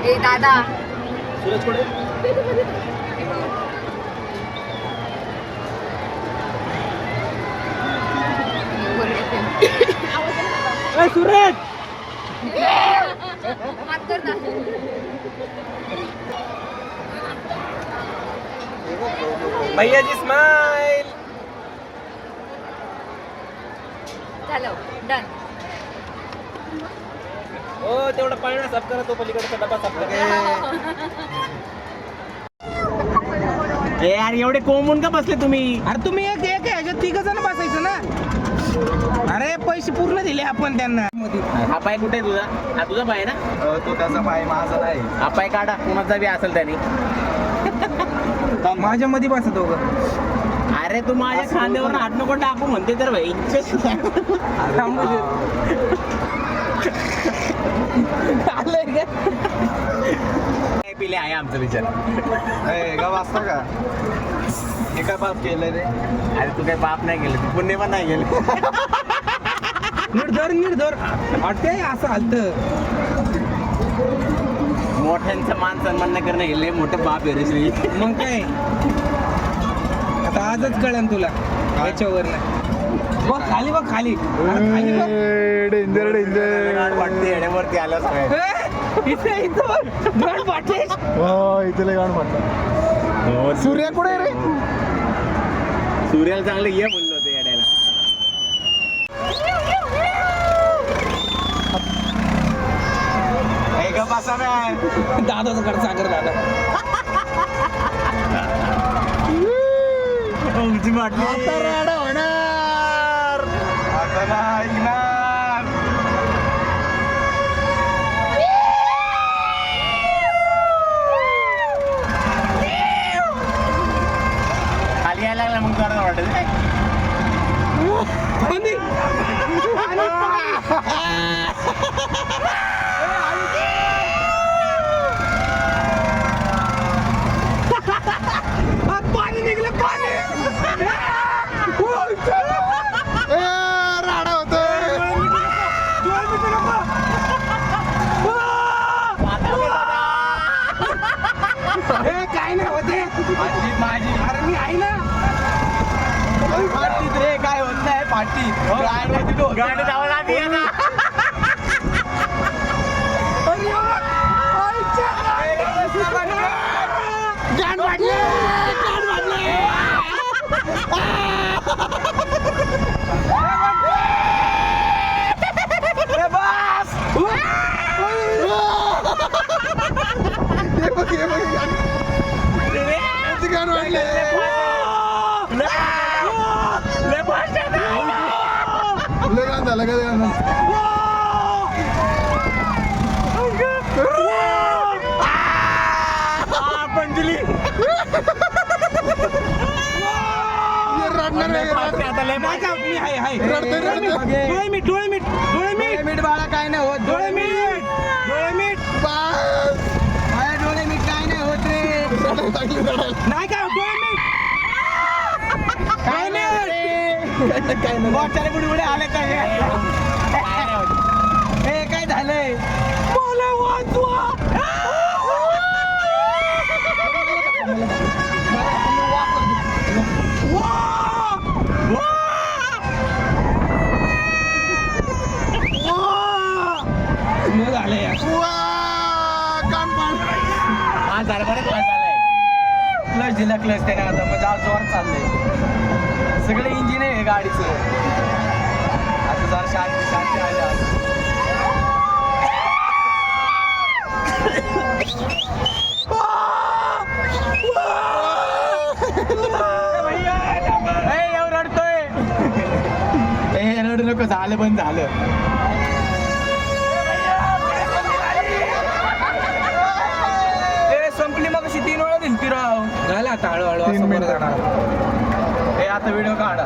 ए दादा सूरज कुठे? सूरज हात कर ना. भैया जी स्माइल. झालं डन. हो तेवढं पाळणा साफ करा, तो पलीकडचा डबा साफ करा. यार एवढे कोंबून का बसले तुम्ही? अरे तुम्ही एक एक ह्याच्यात 3 जण बसायचं ना. अरे पैसे पूर्ण दिले आपण त्यांना. हा पाय कुठे आहे तुझा? हा तुझा पाय ना? तो त्याचा पाय माझा नाही. हा पाय काढा, कुणाचा बी असेल त्याने. माझ्या मध्ये बसा दोघं. अरे तू माझ्या खांद्यावर हात नको टाकू म्हणते तर भाई. पिले आहे आमचं विचार. का वाचता का? हे काय पाप केलं रे? अरे तू काही पाप नाही केलं, तू पुण्य पण नाही केलं. निर्धर वाटते असं हालत. मोठ्यांचा मान सन्मान नाही करणं हे लय मोठं पाप आहे रे श्री. मग काय आता आजच कळन तुला याच्यावर नाही. बघ खाली बघ खाली. अरे खाली बघ. Danger danger. वाटते येण्यावरती आलं सगळं. इथे गण वाटे. हो इथे लय गाण म्हणतात. सूर्य कुठे रे? सूर्याला चांगलं ये म्हणलं होतं येण्याला. बसा ना. दादाचा कडे सागर दादा. तुमची बाटली. आता राडा होणार. आता नाही ऐकणार. खाली यायला लागला मग जरा वाटत. पाणी निघलं पाणी. राडा होतोय. काय नाही होते माझी अरे मी आहे ना. पाटीत रे काय होत नाही पाटीत. गाडी धावायला आली आहे ना. गाण वाटले गाण वाटले. गाण वाटले. लय गाण झालं का गाणं? पंजली रडणार आहे. डोळे मीठ डोळे मीठ डोळे मीठ मीठ बाळा काय नाही होत. डोळे मीठ डोळे मीठ. बस. माझ्या डोळे मीठ काय नाही होत रे. नाही काय होत डोळे मीठ. काय नाही काय नाही. मोठ्याने बुडी बुडी आले काय. हे काय झालंय. मला वाचवा. झालंय हा झालं बरं झालंय. क्लच दिला क्लच त्याने आता मग जाळ जोरात चाललंय. सगळे इंजिन आहे गाडीचं. आता जरा शांती शांती आली आज. एवढं रडतोय. ए रडू नको झालं पण झालं. संपली मग अशी 3 वेळा दिली ती राव. झाला आता हळूहळू. तीन मिनिटं. हे आता व्हिडिओ काढा.